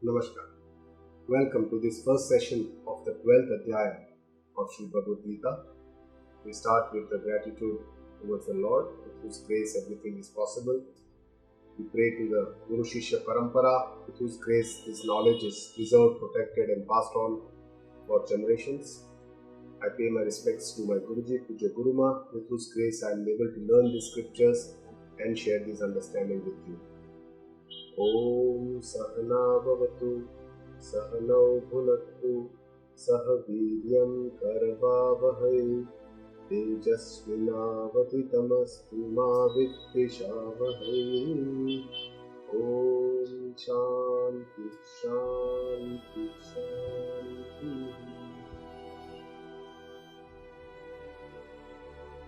Namaskar. Welcome to this first session of the 12th Adhyaya of Sri Bhagavad Gita. We start with the gratitude towards the Lord, with whose grace everything is possible. We pray to the Guru Shishya Parampara, with whose grace this knowledge is preserved, protected and passed on for generations. I pay my respects to my Guruji, Puja Guruma, with whose grace I am able to learn these scriptures and share this understanding with you. Om Sahana Bhavatu Sahanau Bhunaktu Sah Viryam Karvavahai Tejasvinavaditamastu Ma Vidvishavahai. Om Shanti Shanti Shanti.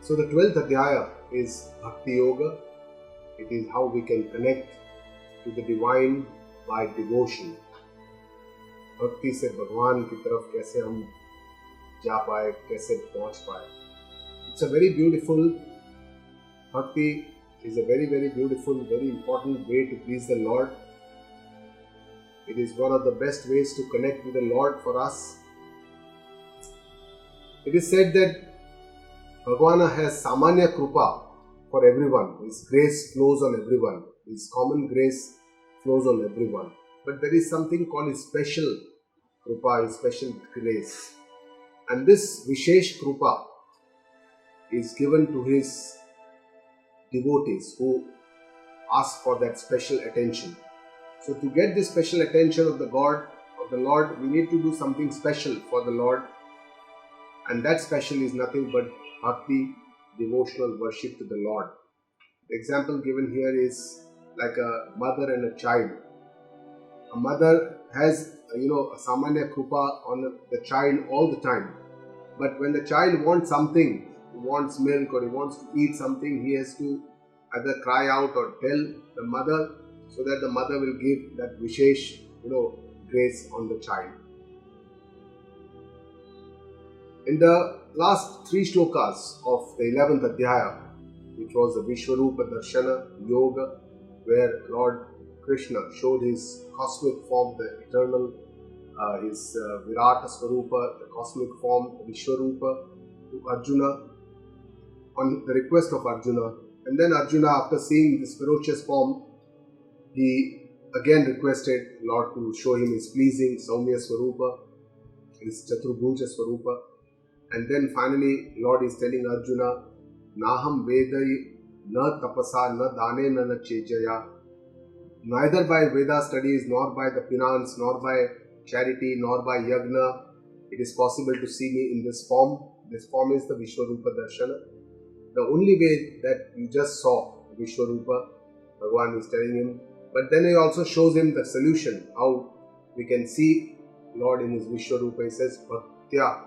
So the 12th Adhyaya is Bhakti Yoga. It is how we can connect to the divine by devotion. भक्ति से भगवान की तरफ कैसे हम जा पाए, कैसे पहुंच पाए. It's a very beautiful, Bhakti is a very beautiful, very important way to please the Lord. It is one of the best ways to connect with the Lord for us. It is said that Bhagwan has Samanya Krupa for everyone. His grace flows on everyone. His common grace flows on everyone. But there is something called his special Krupa, his special grace. And this Vishesh Krupa is given to his devotees who ask for that special attention. So to get this special attention of the God, of the Lord, we need to do something special for the Lord. And that special is nothing but bhakti, devotional worship to the Lord. The example given here is like a mother and a child. A mother has, a samanya krupa on the child all the time. But when the child wants something, he wants milk or he wants to eat something, he has to either cry out or tell the mother, so that the mother will give that vishesh, grace on the child. In the last three shlokas of the 11th Adhyaya, which was the Vishwarupa Darshana Yoga, where Lord Krishna showed his cosmic form, the eternal, his Virata Swarupa, the cosmic form, Vishwarupa, to Arjuna on the request of Arjuna. And then Arjuna, after seeing this ferocious form, he again requested Lord to show him his pleasing Saumya Swarupa, his Chaturbhuja Swarupa. And then finally, Lord is telling Arjuna, Naham Vedai na tapasa na dane na chejaya. Neither by Veda studies, nor by the finance, nor by charity, nor by yagna, it is possible to see me in this form. This form is the Vishwarupa Darshana. The only way that you just saw Vishwarupa, Bhagwan is telling him. But then he also shows him the solution, how we can see Lord in his Vishwarupa. He says, Bhaktya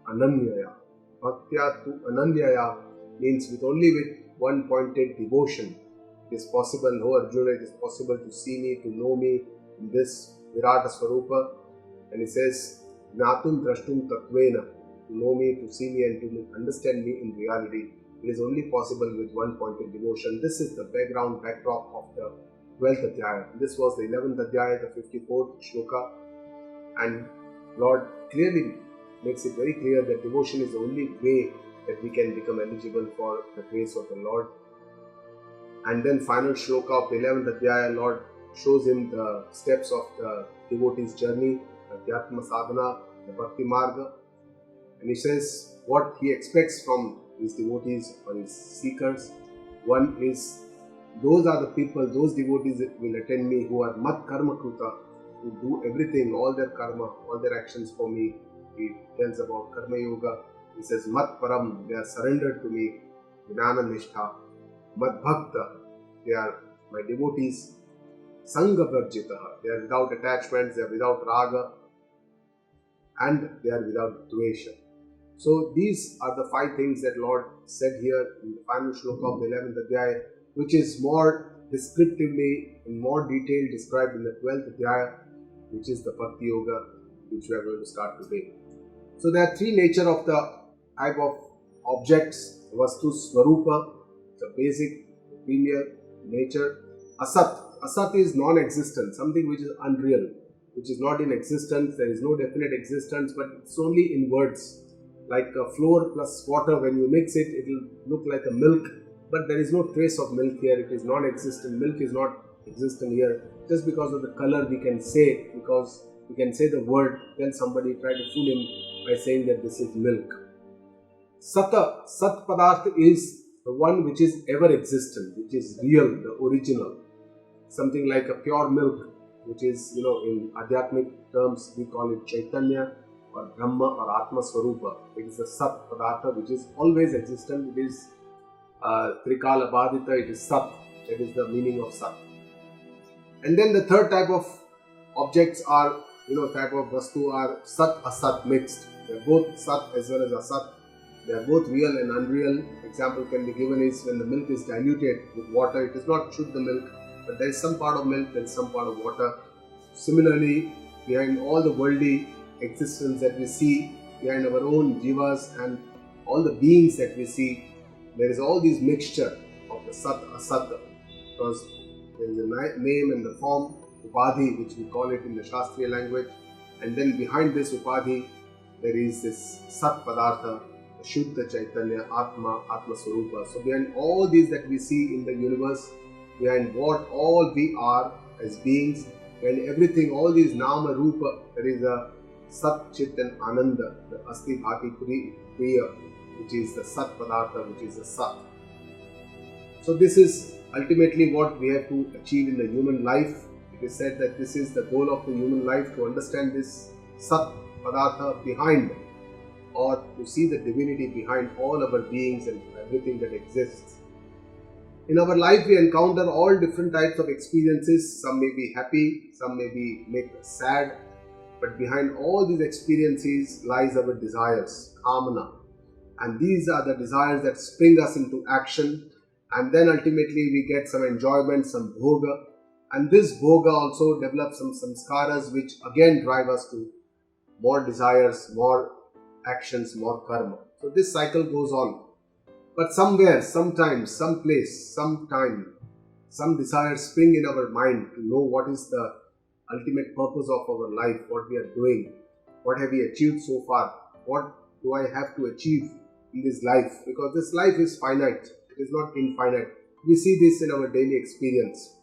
Ananyaya. Bhaktya tu Ananyaya means with one pointed devotion. It is possible, O Arjuna, it is possible to see me, to know me in this Virata Swarupa. And he says, Jnatum Drashtum Tatvena, to know me, to see me and to understand me in reality. It is only possible with one pointed devotion. This is the backdrop of the 12th Adhyaya. This was the 11th Adhyaya, the 54th Shloka. And Lord clearly makes it very clear that devotion is the only way that we can become eligible for the grace of the Lord. And then final shloka of the 11th Adhyaya, Lord shows him the steps of the devotee's journey, Adhyatma Sadhana, the Bhakti Marga. And he says what he expects from his devotees or his seekers. One is, those are the people, those devotees that will attend me who are mat karma kruta, who do everything, all their karma, all their actions for me. He tells about karma yoga. He says mat param, they are surrendered to me. Jnana nishtha. Mad Bhakta, they are my devotees. Sangha Varjitaha, they are without attachments, they are without raga, and they are without dvesha. So these are the 5 things that Lord said here in the final shloka of the 11th Adhyaya, which is more descriptively in more detail described in the 12th Adhyaya, which is the Bhakti Yoga, which we are going to start today. So there are 3 nature of the type of objects: Vastu Swarupa, the basic, premier nature; Asat. Asat is non-existent, something which is unreal. which is not in existence. There is no definite existence, but it's only in words. Like a flour plus water, when you mix it, it will look like a milk, but there is no trace of milk here. It is non-existent. Milk is not existent here. Just because of the color, we can say, because we can say the word, then somebody try to fool him by saying that this is milk. Sata, Sat Padartha is the one which is ever existent, which is real, the original. Something like a pure milk, which is, in Adhyatmic terms, we call it Chaitanya or Brahma or Atma Swarupa. It is the Sat Padartha which is always existent. It is Trikala Badita, it is Sat. That is the meaning of Sat. And then the third type of objects are, type of Vastu are Sat Asat mixed. They are both Sat as well as Asat. They are both real and unreal. Example can be given is when the milk is diluted with water, it is not Shuddha milk, but there is some part of milk, there is some part of water. Similarly, behind all the worldly existence that we see, behind our own jivas and all the beings that we see, there is all this mixture of the Sat Asat, because there is a name and the form, Upadhi, which we call it in the Shastriya language, and then behind this Upadhi, there is this Sat Padartha, Shuddha Chaitanya, Atma, Atma Swarupa. So behind all these that we see in the universe, behind what all we are as beings, behind everything, all these Nama Rupa, there is a Sat Chit and Ananda, the Asti Bhati Priya, which is the Sat Padartha, which is the Sat. So this is ultimately what we have to achieve in the human life. It is said that this is the goal of the human life, to understand this Sat Padartha behind, or to see the divinity behind all our beings and everything that exists. In our life, we encounter all different types of experiences. Some may be happy, some may be make us sad, but behind all these experiences lies our desires, kamana. And these are the desires that spring us into action, and then ultimately we get some enjoyment, some bhoga, and this bhoga also develops some samskaras which again drive us to more desires, more actions, more karma. So this cycle goes on. But somewhere, sometimes, some place, sometime, some desires spring in our mind to know what is the ultimate purpose of our life, what we are doing, what have we achieved so far, what do I have to achieve in this life, because this life is finite, it is not infinite. We see this in our daily experience.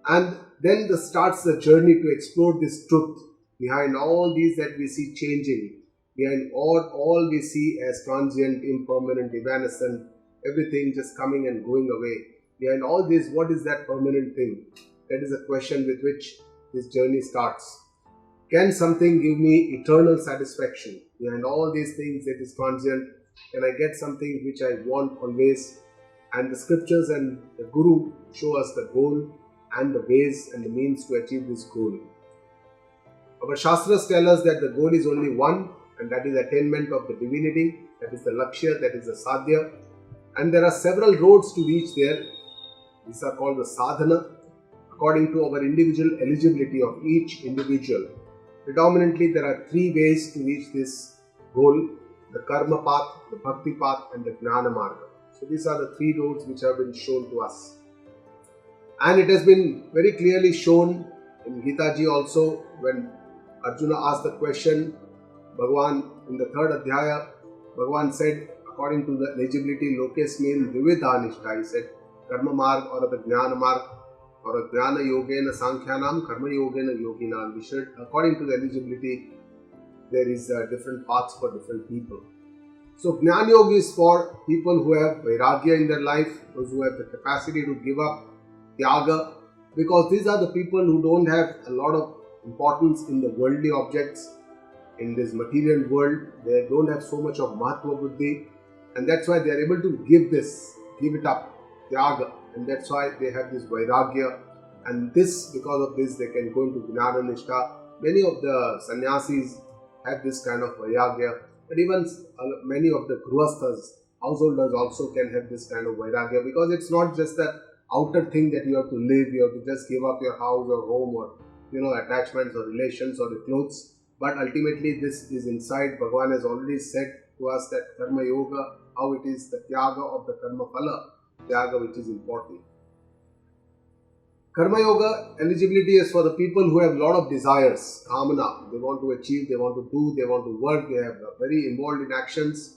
And then starts the journey to explore this truth behind all these that we see changing, behind all we see as transient, impermanent, evanescent, everything just coming and going away. Behind all this, what is that permanent thing? That is a question with which this journey starts. Can something give me eternal satisfaction? Behind all these things that is transient, can I get something which I want always? And the scriptures and the Guru show us the goal and the ways and the means to achieve this goal. Our Shastras tell us that the goal is only one, and that is attainment of the divinity, that is the Lakshya, that is the Sadhya. And there are several roads to reach there. These are called the Sadhana, according to our individual eligibility of each individual. Predominantly, there are three ways to reach this goal: the Karma path, the Bhakti path, and the Jnana Marga. So these are the three roads which have been shown to us. And it has been very clearly shown in Gita Ji also, when Arjuna asked the question, Bhagavan, in the third Adhyaya, Bhagavan said, according to the eligibility, Lokesmin Vividha Nishta, he said, Karma Marg or the Jnana Marg or a Jnana Yogena Sankhyanam, Karma Yogena Yoginam. We should, according to the eligibility, there is different paths for different people. So Jnana Yoga is for people who have Vairagya in their life, those who have the capacity to give up Tyaga, because these are the people who don't have a lot of importance in the worldly objects, in this material world. They don't have so much of Mahatma Buddhi, and that's why they are able to give it up, Tyaga, and that's why they have this Vairagya, and because of this they can go into Jnana Nishtha. Many of the sannyasis have this kind of Vairagya, but even many of the Grihasthas, householders also can have this kind of Vairagya, because it's not just that outer thing that you have to live, you have to just give up your house or home or attachments or relations or the clothes, but ultimately this is inside. Bhagavan has already said to us that Karma Yoga, how it is the Tyaga of the Karma Phala, Tyaga which is important. Karma Yoga eligibility is for the people who have a lot of desires, kamana. They want to achieve, they want to do, they want to work, they are very involved in actions,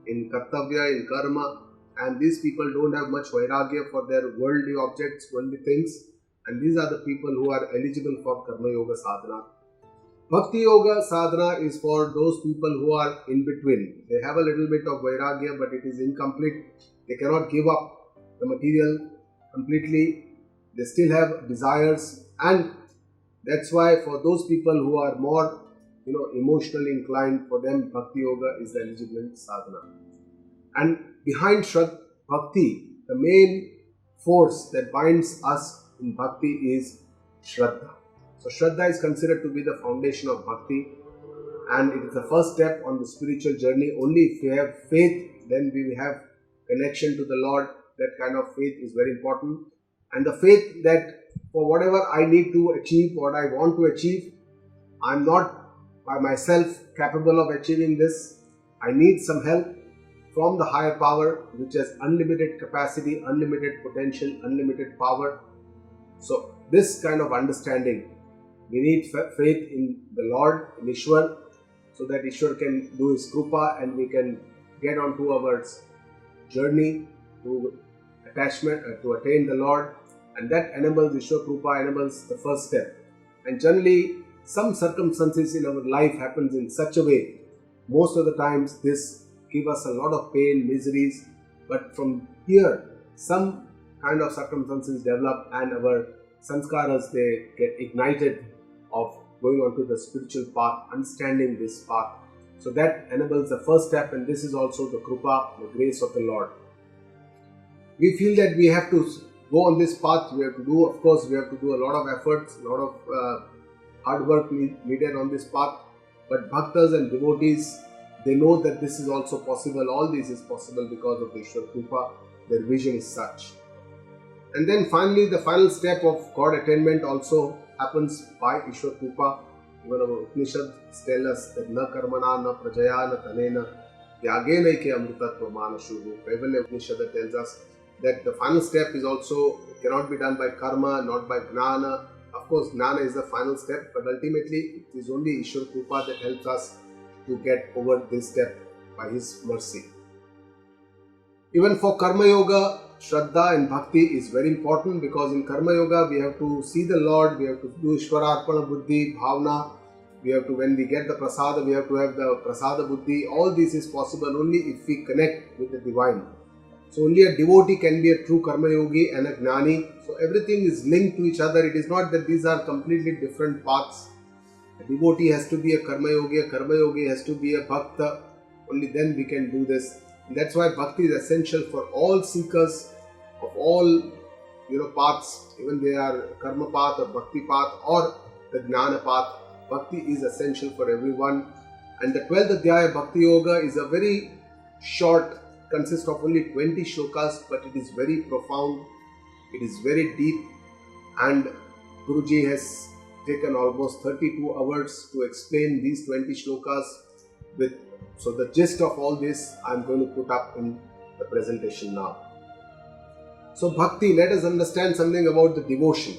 in kartavya, in karma, and these people don't have much vairagya for their worldly objects, worldly things, and these are the people who are eligible for Karma Yoga sadhana. Bhakti Yoga sadhana is for those people who are in between. They have a little bit of vairagya, but it is incomplete. They cannot give up the material completely. They still have desires, and that's why for those people who are more emotionally inclined, for them Bhakti Yoga is the eligible sadhana. And behind Bhakti, the main force that binds us in Bhakti is Shraddha. So Shraddha is considered to be the foundation of Bhakti, and it is the first step on the spiritual journey. Only if we have faith, then we will have connection to the Lord. That kind of faith is very important. And the faith that for whatever I need to achieve, what I want to achieve, I am not by myself capable of achieving this. I need some help from the higher power, which has unlimited capacity, unlimited potential, unlimited power. So this kind of understanding, we need faith in the Lord, in Ishwar, so that Ishwar can do His Krupa and we can get onto our journey to attachment, to attain the Lord. And that enables Ishwar Krupa, enables the first step. And generally, some circumstances in our life happens in such a way, most of the times this give us a lot of pain, miseries, but from here, some kind of circumstances develop and our sanskaras, they get ignited of going on to the spiritual path, understanding this path. So that enables the first step, and this is also the Krupa, the grace of the Lord. We feel that we have to go on this path, we have to do, of course, we have to do a lot of efforts, a lot of hard work needed on this path. But bhaktas and devotees, they know that this is also possible, all this is possible because of the Ishwar Krupa, their vision is such. And then finally, the final step of God attainment also happens by Ishwar Krupa. Even our Upanishads tell us that na karmana, na prajaya, na tanena, yagena ke amritatva manashuhu. Kaivalya Upanishad tells us that the final step is also, it cannot be done by karma, not by gnana. Of course, gnana is the final step, but ultimately it is only Ishwar Krupa that helps us to get over this step by His mercy. Even for Karma Yoga, Shraddha and Bhakti is very important, because in Karma Yoga we have to see the Lord, we have to do Ishwararpana Buddhi, Bhavna, we have to, when we get the Prasada, we have to have the Prasada Buddhi. All this is possible only if we connect with the Divine. So only a devotee can be a true Karma Yogi and a Gnani. So everything is linked to each other. It is not that these are completely different paths. A devotee has to be a Karma Yogi has to be a Bhakta. Only then we can do this. And that's why Bhakti is essential for all seekers of all paths, even they are Karma path or Bhakti path or the Jnana path. Bhakti is essential for everyone. And the 12th Adhyaya Bhakti Yoga is a very short, consists of only 20 shlokas, but it is very profound, it is very deep, and Guruji has taken almost 32 hours to explain these 20 shlokas with. So the gist of all this I am going to put up in the presentation now. So Bhakti, let us understand something about the devotion.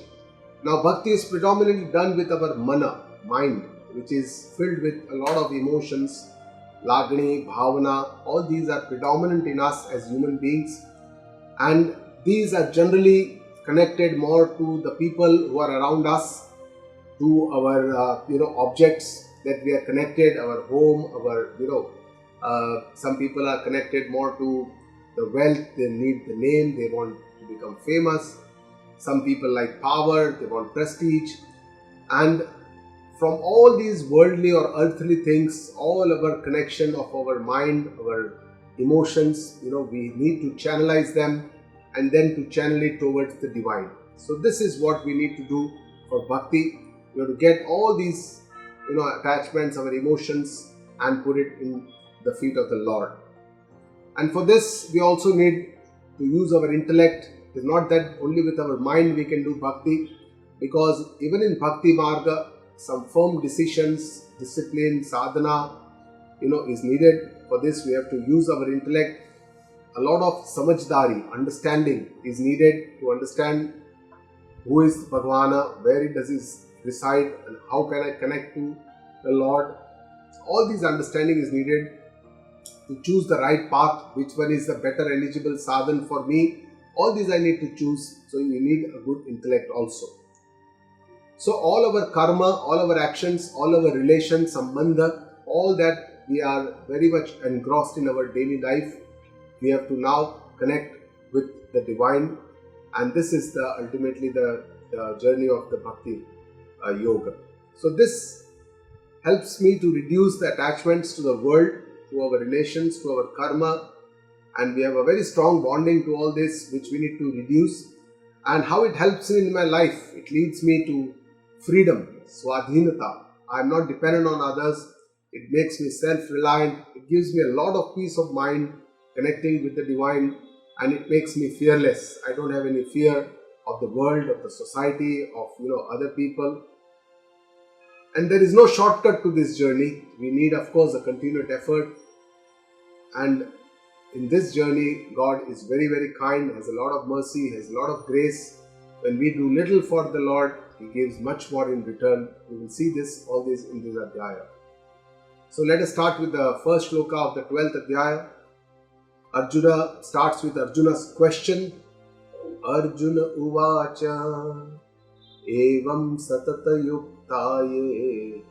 Now Bhakti is predominantly done with our mana, mind, which is filled with a lot of emotions, Lagni, Bhavana, all these are predominant in us as human beings, and these are generally connected more to the people who are around us, to our objects that we are connected, our home, our some people are connected more to the wealth, they need the name, they want to become famous. Some people like power, they want prestige, and from all these worldly or earthly things, all our connection of our mind, our emotions, we need to channelize them and then to channel it towards the divine. So this is what we need to do for Bhakti. We have to get all these, attachments, our emotions, and put it in the feet of the Lord. And for this, we also need to use our intellect. It is not that only with our mind we can do Bhakti, because even in Bhakti Marga, some firm decisions, discipline, sadhana, is needed. For this, we have to use our intellect. A lot of samajhdari, understanding is needed to understand who is Bhagavana, where does he reside, and how can I connect to the Lord. All these understanding is needed to choose the right path, which one is the better eligible sadhan for me. All these I need to choose, so you need a good intellect also. So all our karma, all our actions, all our relations, sambandha, all that we are very much engrossed in our daily life, we have to now connect with the divine, and this is ultimately the journey of the bhakti yoga. So this helps me to reduce the attachments to the world, to our relations, to our karma, and we have a very strong bonding to all this which we need to reduce. And how it helps me in my life, it leads me to freedom, swadhinata. I am not dependent on others. It makes me self-reliant. It gives me a lot of peace of mind connecting with the divine, and it makes me fearless. I don't have any fear of the world, of the society, of other people. And there is no shortcut to this journey. We need, of course, a continued effort. And in this journey, God is very, very kind, has a lot of mercy, has a lot of grace. When we do little for the Lord, He gives much more in return. We will see all this in this Adhyaya. So let us start with the first shloka of the 12th Adhyaya. Arjuna starts with Arjuna's question. Arjuna uvacha evam satata yuktaye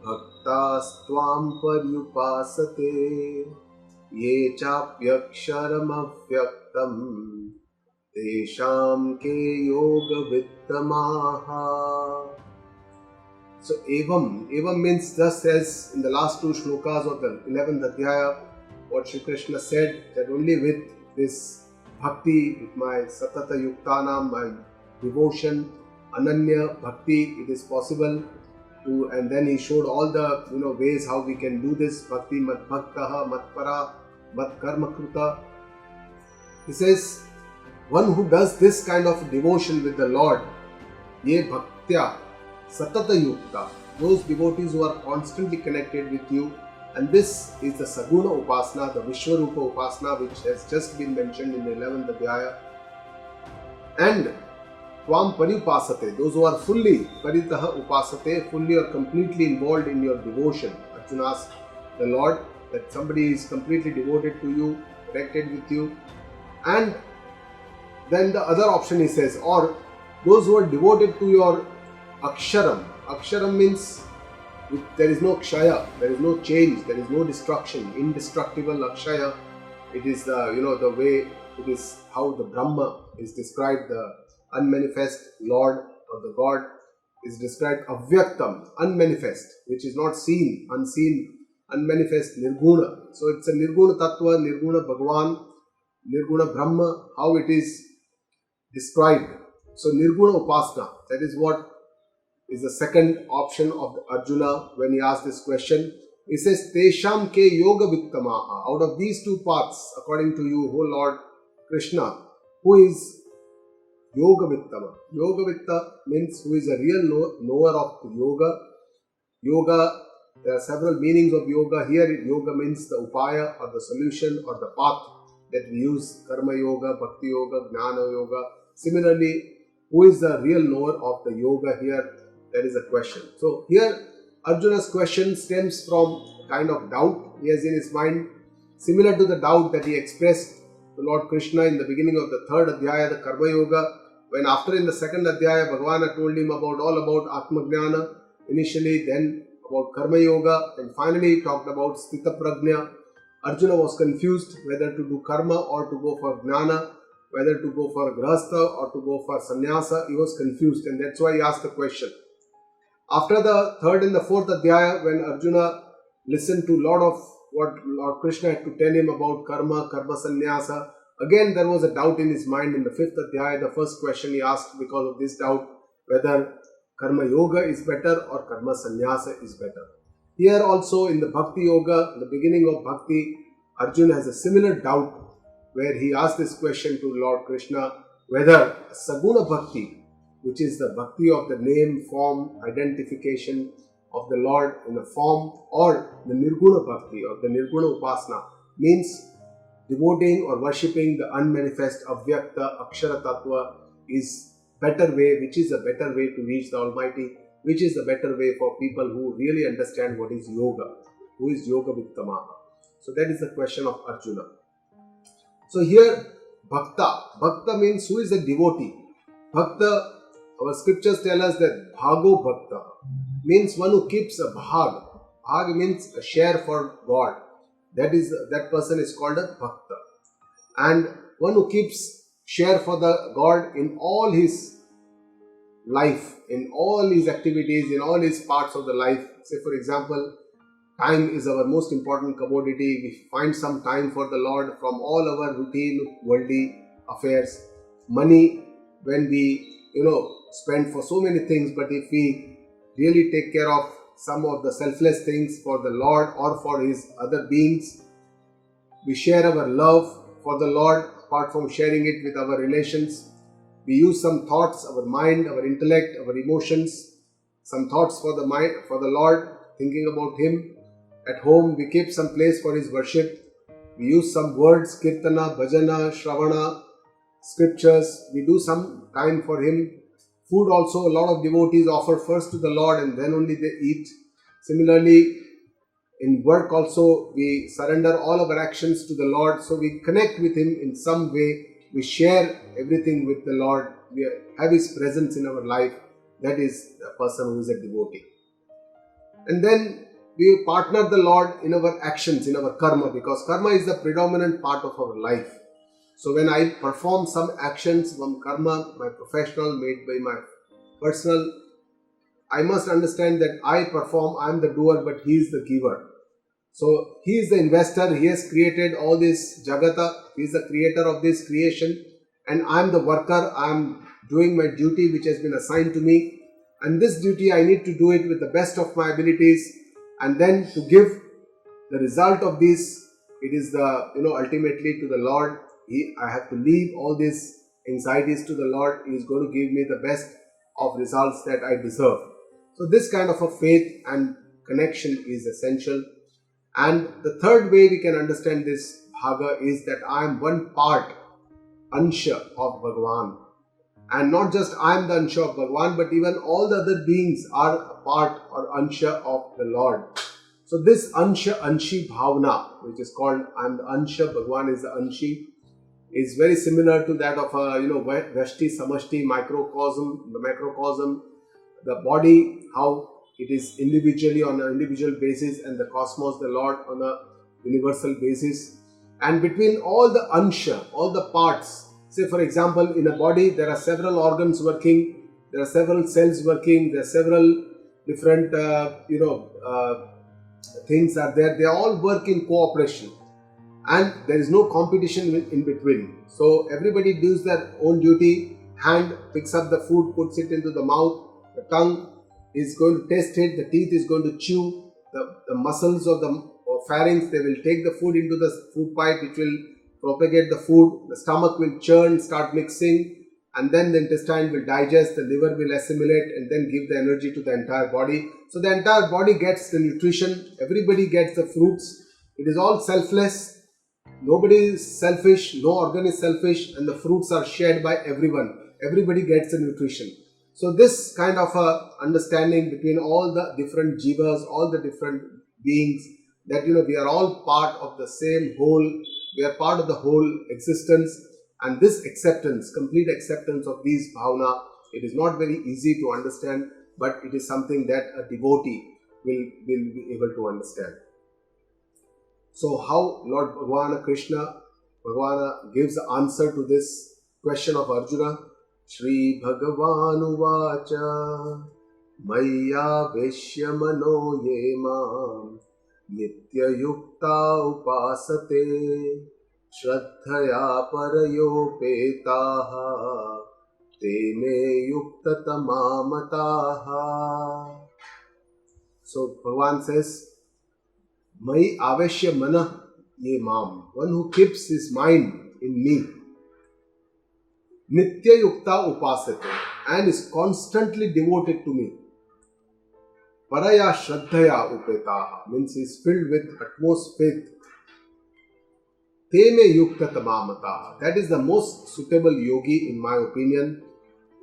bhaktastvam paryupasate ye chapyaksharam avyaktam tesham ke yoga vittamaha. So evam means just as in the last two shlokas of the 11th Adhyaya, what Shri Krishna said, that only with this bhakti, with my satata yuktanam, my devotion, ananya bhakti, it is possible to, and then he showed all the ways how we can do this. Bhakti mat bhaktaha, mat para, mat karma kruta. He says, one who does this kind of devotion with the Lord, ye bhaktya satata yukta, those devotees who are constantly connected with you. And this is the Saguna Upasana, the Vishwarupa Upasana, which has just been mentioned in the 11th Adhyaya. And Tvam Paripasate, those who are fully Paritaha Upasate, fully or completely involved in your devotion. Arjuna asked the Lord that somebody is completely devoted to you, connected with you. And then the other option he says, or those who are devoted to your Aksharam. Aksharam means there is no kshaya, there is no change, there is no destruction, indestructible akshaya. It is the way, it is how the Brahma is described, the unmanifest Lord or the God is described avyaktam, unmanifest, which is not seen, unseen, unmanifest, nirguna. So it's a nirguna tattva, nirguna Bhagavan, nirguna Brahma, how it is described. So nirguna upasana, that is what is the second option of Arjuna when he asked this question. He says, Tesham ke yoga vittamaha. Out of these two paths, according to you, O Lord Krishna, who is yoga vittama? Yoga vitta means who is a real knower of yoga. Yoga, there are several meanings of yoga. Here, yoga means the upaya or the solution or the path that we use. Karma yoga, bhakti yoga, jnana yoga. Similarly, who is the real knower of the yoga here? That is a question. So here Arjuna's question stems from a kind of doubt he has in his mind, similar to the doubt that he expressed to Lord Krishna in the beginning of the 3rd Adhyaya, the Karma Yoga, when after in the 2nd Adhyaya Bhagavana told him all about Atma Jnana initially, then about Karma Yoga, and finally talked about Sthita Prajna. Arjuna was confused whether to do Karma or to go for Jnana, whether to go for Grahastha or to go for Sannyasa. He was confused, and that's why he asked the question. After the 3rd and the 4th Adhyaya, when Arjuna listened to a lot of what Lord Krishna had to tell him about karma sannyasa, again there was a doubt in his mind. In the 5th Adhyaya, the first question he asked because of this doubt, whether karma yoga is better or karma sannyasa is better. Here also in the Bhakti Yoga, the beginning of Bhakti, Arjuna has a similar doubt where he asked this question to Lord Krishna, whether Saguna Bhakti, which is the bhakti of the name, form, identification of the Lord in a form, or the nirguna bhakti or the nirguna upasana, means devoting or worshipping the unmanifest avyakta akshara tattva, is better way, which is a better way to reach the Almighty, which is the better way for people who really understand what is yoga, who is Yoga Vittamaha. So that is the question of Arjuna. So here, Bhakta means who is a devotee. Bhakta, our scriptures tell us that Bhago Bhakta means one who keeps a bhag. Bhag means a share for God. That person is called a Bhakta. And one who keeps share for the God in all his life, in all his activities, in all his parts of the life. Say for example, time is our most important commodity. We find some time for the Lord from all our routine worldly affairs. Money, when we spend for so many things, but if we really take care of some of the selfless things for the Lord or for his other beings, we share our love for the Lord apart from sharing it with our relations. We use some thoughts, our mind, our intellect, our emotions, some thoughts for the mind, for the Lord, thinking about him. At home, we keep some place for his worship. We use some words, kirtana, bhajana, shravana, scriptures. We do some time for him. Food also, a lot of devotees offer first to the Lord and then only they eat. Similarly, in work also, we surrender all our actions to the Lord. So we connect with him in some way. We share everything with the Lord. We have his presence in our life. That is the person who is a devotee. And then we partner the Lord in our actions, in our karma, because karma is the predominant part of our life. So when I perform some actions, some karma, my professional, made by my personal, I must understand that I perform, I am the doer, but he is the giver. So he is the investor, he has created all this Jagata, he is the creator of this creation, and I am the worker, I am doing my duty which has been assigned to me, and this duty I need to do it with the best of my abilities, and then to give the result of this, it is ultimately to the Lord. I have to leave all these anxieties to the Lord. He is going to give me the best of results that I deserve. So this kind of a faith and connection is essential. And the third way we can understand this bhaga is that I am one part, ansha of Bhagavan. And not just I am the ansha of Bhagavan, but even all the other beings are a part or ansha of the Lord. So this ansha, anshi bhavana, which is called I am the ansha, Bhagavan is the anshi, is very similar to that of Vashti, Samashti, microcosm, the macrocosm, the body, how it is individually on an individual basis, and the cosmos, the Lord, on a universal basis. And between all the ansha, all the parts, say for example, in a body there are several organs working, there are several cells working, there are several different things are there. They all work in cooperation, and there is no competition in between. So everybody does their own duty. Hand picks up the food, puts it into the mouth. The tongue is going to taste it. The teeth is going to chew. The muscles of the pharynx, they will take the food into the food pipe, which will propagate the food. The stomach will churn, start mixing, and then the intestine will digest. The liver will assimilate and then give the energy to the entire body. So the entire body gets the nutrition. Everybody gets the fruits. It is all selfless. Nobody is selfish, no organ is selfish, and the fruits are shared by everyone. Everybody gets the nutrition. So this kind of a understanding between all the different jivas, all the different beings, that we are all part of the same whole, we are part of the whole existence, and this acceptance, complete acceptance of these bhavana, it is not very easy to understand, but it is something that a devotee will be able to understand. So how Lord Bhagavana Krishna, Bhagavana gives the answer to this question of Arjuna. Shri Bhagavanu Vacha Maya Veshya Mano Yema Nitya Yukta Upasate Shraddhaya Parayo Petaha Te Me Yukta Tamamataha. So Bhagavan says, Mai Aveshya Mana Ye Mam, one who keeps his mind in me, Nitya Yukta Upasate, and is constantly devoted to me. Paraya Shraddhaya Upetaha, means he is filled with utmost faith. Te Me Yukta Tamamataha, that is the most suitable yogi in my opinion.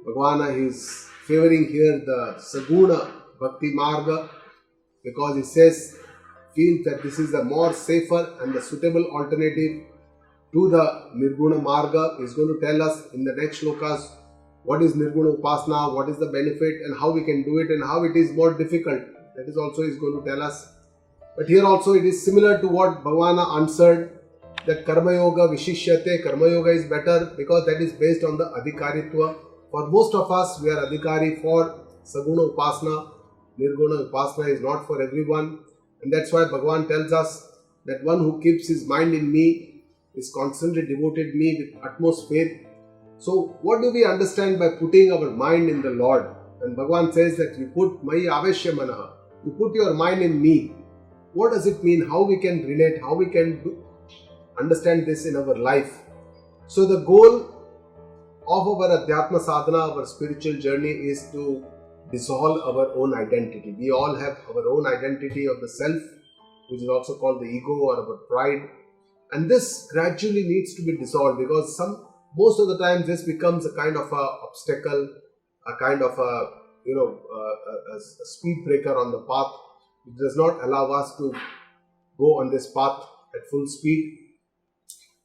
Bhagwan is favoring here the Saguna Bhakti Marga because he says, feels that this is the more safer and the suitable alternative to the Nirguna Marga. He is going to tell us in the next shlokas what is Nirguna Upasana, what is the benefit and how we can do it and how it is more difficult. That is also he is going to tell us. But here also it is similar to what Bhagavana answered, that Karma Yoga Vishishyate, Karma Yoga is better because that is based on the Adhikaritva. For most of us, we are Adhikari for Saguna Upasana. Nirguna Upasana is not for everyone. And that's why Bhagavan tells us that one who keeps his mind in me is constantly devoted me with utmost faith. So what do we understand by putting our mind in the Lord? And Bhagavan says that you put Mai Aveshya Manaha, you put your mind in me. What does it mean? How we can relate? How we can understand this in our life? So the goal of our Adhyatma Sadhana, our spiritual journey, is to dissolve our own identity. We all have our own identity of the self, which is also called the ego or our pride. And this gradually needs to be dissolved because most of the time this becomes a kind of a obstacle, a kind of a speed breaker on the path. It does not allow us to go on this path at full speed.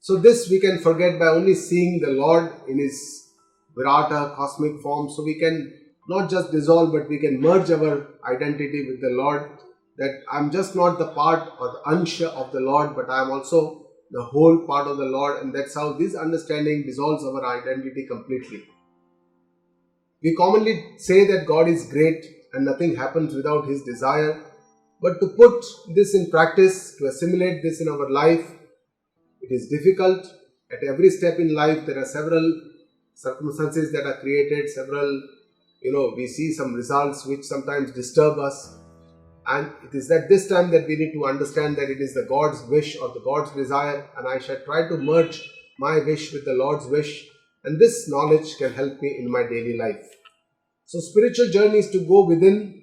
So this we can forget by only seeing the Lord in His Virata cosmic form. So we can not just dissolve, but we can merge our identity with the Lord. That I'm just not the part or the ansha of the Lord, but I'm also the whole part of the Lord. And that's how this understanding dissolves our identity completely. We commonly say that God is great and nothing happens without His desire. But to put this in practice, to assimilate this in our life, it is difficult. At every step in life, there are several circumstances that are created, we see some results which sometimes disturb us. And it is at this time that we need to understand that it is the God's wish or the God's desire, and I shall try to merge my wish with the Lord's wish. And this knowledge can help me in my daily life. So spiritual journey is to go within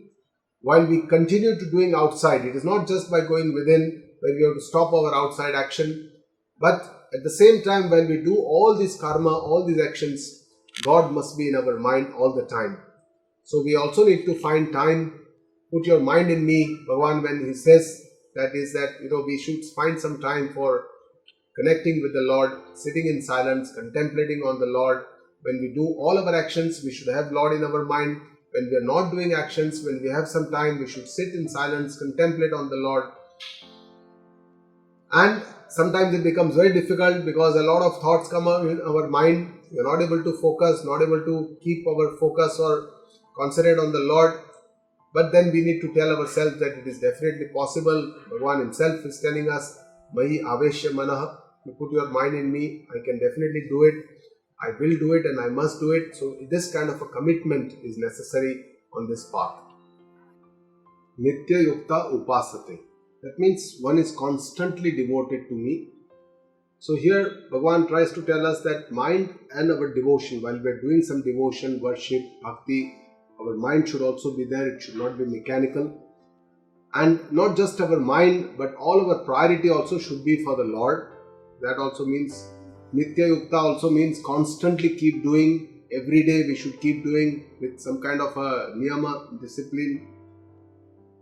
while we continue to doing outside. It is not just by going within where we have to stop our outside action, but at the same time when we do all this karma, all these actions, God must be in our mind all the time. So we also need to find time. Put your mind in me, Bhagavan, when He says that is that, we should find some time for connecting with the Lord, sitting in silence, contemplating on the Lord. When we do all our actions, we should have Lord in our mind. When we are not doing actions, when we have some time, we should sit in silence, contemplate on the Lord. And sometimes it becomes very difficult because a lot of thoughts come in our mind. We are not able to focus, not able to keep our focus or concentrate on the Lord. But then we need to tell ourselves that it is definitely possible. Bhagavan Himself is telling us, Mahi Aveshya Manaha, you put your mind in me, I can definitely do it. I will do it and I must do it. So this kind of a commitment is necessary on this path. Nitya Yukta Upasate. That means one is constantly devoted to me. So here Bhagavan tries to tell us that mind and our devotion, while we are doing some devotion, worship, bhakti, our mind should also be there. It should not be mechanical. And not just our mind, but all our priority also should be for the Lord. That also means Nitya Yukta also means constantly keep doing. Every day we should keep doing with some kind of a niyama, discipline.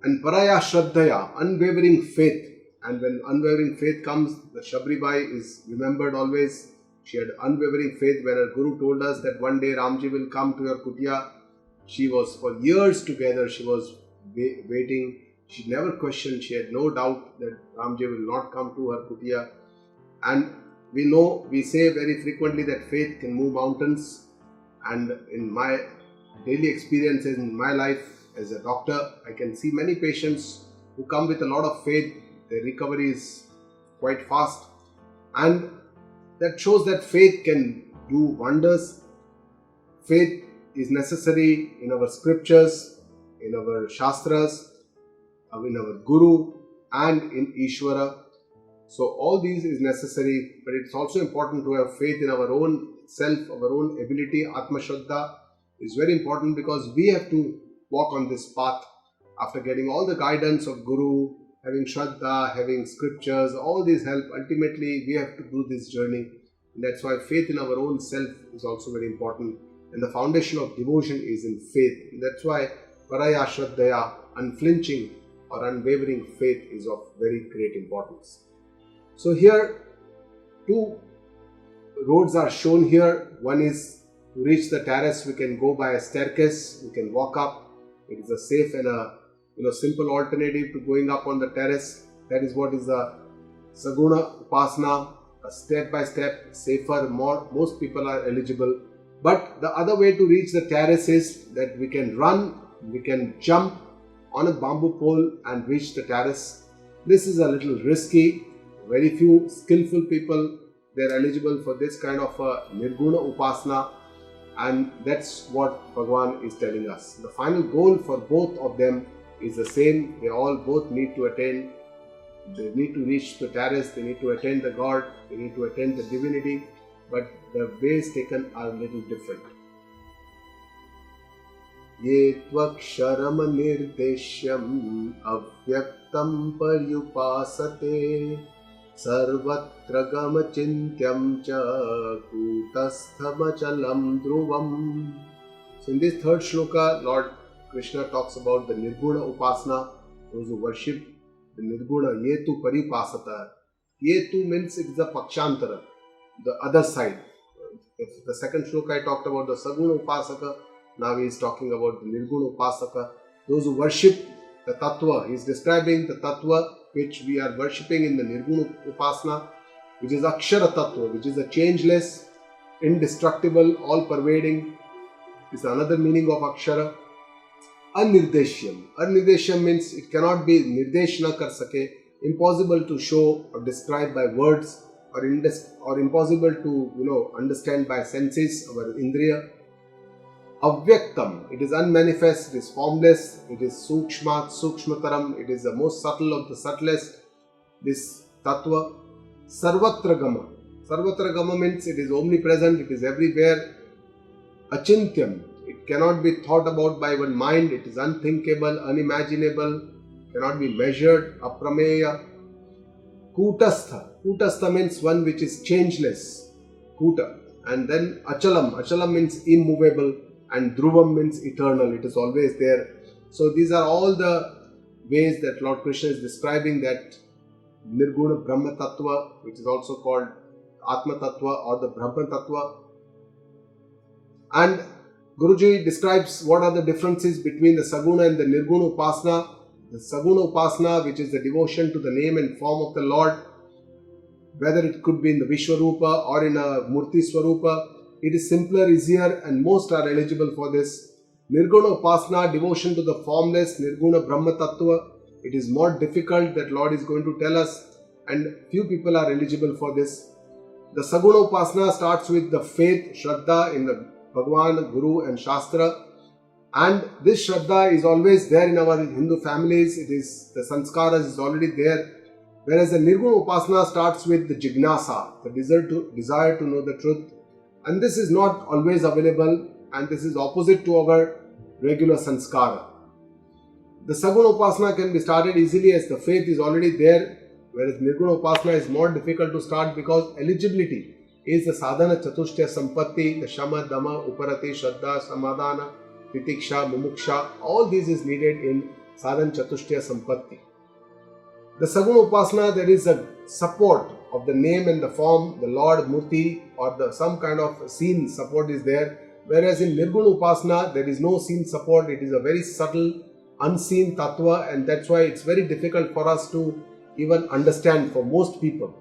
And Paraya Shraddhaya, unwavering faith. And when unwavering faith comes, the Shabri Bai is remembered always. She had unwavering faith when her Guru told us that one day Ramji will come to your kutia. She was for years together, she was waiting. She never questioned, she had no doubt that Ramji will not come to her kutia. And we say very frequently that faith can move mountains. And in my daily experiences in my life as a doctor, I can see many patients who come with a lot of faith. Their recovery is quite fast. And that shows that faith can do wonders. Faith is necessary in our scriptures, in our shastras, in our Guru, and in Ishvara. So all these is necessary, but it's also important to have faith in our own self, our own ability. Atma Shraddha is very important because we have to walk on this path after getting all the guidance of Guru, having Shraddha, having scriptures, all these help. Ultimately, we have to do this journey. And that's why faith in our own self is also very important. And the foundation of devotion is in faith. And that's why Paraya Shraddhaya, unflinching or unwavering faith, is of very great importance. So here, two roads are shown here. One is to reach the terrace, we can go by a staircase, we can walk up. It is a safe and a simple alternative to going up on the terrace. That is what is the Saguna Upasana, a step by step, safer, most people are eligible. But the other way to reach the terrace is that we can run, we can jump on a bamboo pole and reach the terrace. This is a little risky. Very few skillful people, they are eligible for this kind of a Nirguna Upasana, and that's what Bhagavan is telling us. The final goal for both of them is the same. They all both need to attain. They need to reach the terrace, they need to attain the God, they need to attain the divinity, but the ways taken are a little different. Ye tvaksharam nirdeshyam avyaktam paryupasate sarvatra gama chintyam cha kutasthamachalam dhruvam. So in this third shloka, Lord Krishna talks about the Nirguna Upasana, those who worship the Nirguna. Yetu paripasata. Yetu means it is a pakshantara, the other side. If the second shloka I talked about the Saguna Upasaka, now he is talking about the Nirguna Upasaka, those who worship the Tattva. He is describing the Tattva which we are worshipping in the Nirguna Upasana, which is Akshara Tattva, which is a changeless, indestructible, all-pervading. Is another meaning of Akshara. Anirdeshyam. Anirdeshyam means it cannot be nirdeshna kar sake, impossible to show or describe by words, or impossible to understand by senses, our indriya. Avyaktam, it is unmanifest, it is formless, it is sukshmataram, it is the most subtle of the subtlest, this tattva. Sarvatra gama. Sarvatra gama means it is omnipresent, it is everywhere. Achintyam, it cannot be thought about by one mind, it is unthinkable, unimaginable, cannot be measured. Aprameya. Kutastha. Kutastha means one which is changeless. Kuta. And then Achalam. Achalam means immovable. And Dhruvam means eternal. It is always there. So these are all the ways that Lord Krishna is describing that Nirguna Brahma Tattva, which is also called Atma Tattva or the Brahma Tattva. And Guruji describes what are the differences between the Saguna and the Nirguna Upasana. The Saguna Upasana, which is the devotion to the name and form of the Lord, whether it could be in the Vishwarupa or in a Murti Swarupa, it is simpler, easier, and most are eligible for this. Nirguna Upasana, devotion to the formless Nirguna Brahma Tattva, it is more difficult, that Lord is going to tell us, and few people are eligible for this. The Saguna Upasana starts with the faith, Shraddha in the Bhagavan, Guru and Shastra, and this Shraddha is always there in our Hindu families. It is the sanskaras is already there. Whereas the Nirguna Upasana starts with the Jignasa, the desire to know the truth. And this is not always available, and this is opposite to our regular sanskara. The Saguna Upasana can be started easily as the faith is already there, whereas Nirguna Upasana is more difficult to start because eligibility is the Sadhana Chatushtya Sampatti, the Shama, Dhamma, Uparati, Shraddha, Samadhana, Titiksha, Mumuksha. All these is needed in Sadhana Chatushtya Sampatti. The Saguna Upasana, there is a support of the name and the form, the Lord, Murti, or some kind of scene support is there. Whereas in Nirguna Upasana, there is no scene support. It is a very subtle, unseen tattva, and that's why it's very difficult for us to even understand for most people.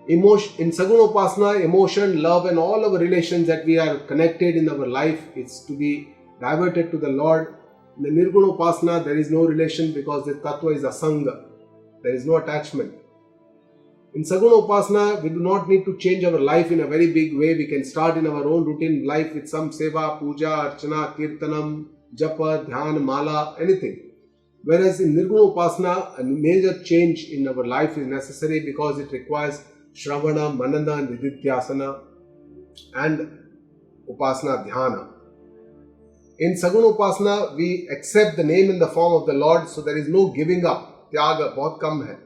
In Saguna Upasana, emotion, love, and all our relations that we are connected in our life, it's to be diverted to the Lord. In the Nirguna Upasana, there is no relation because the tattva is asanga. There is no attachment. In Saguna Upasana, we do not need to change our life in a very big way. We can start in our own routine life with some seva, puja, archana, kirtanam, japa, dhyan, mala, anything. Whereas in Nirguna Upasana, a major change in our life is necessary because it requires Shravana, Manana, Nididhyasana and Upasana, Dhyana. In Saguna Upasana, we accept the name and the form of the Lord, so there is no giving up. Tyaga, bahut kam hai.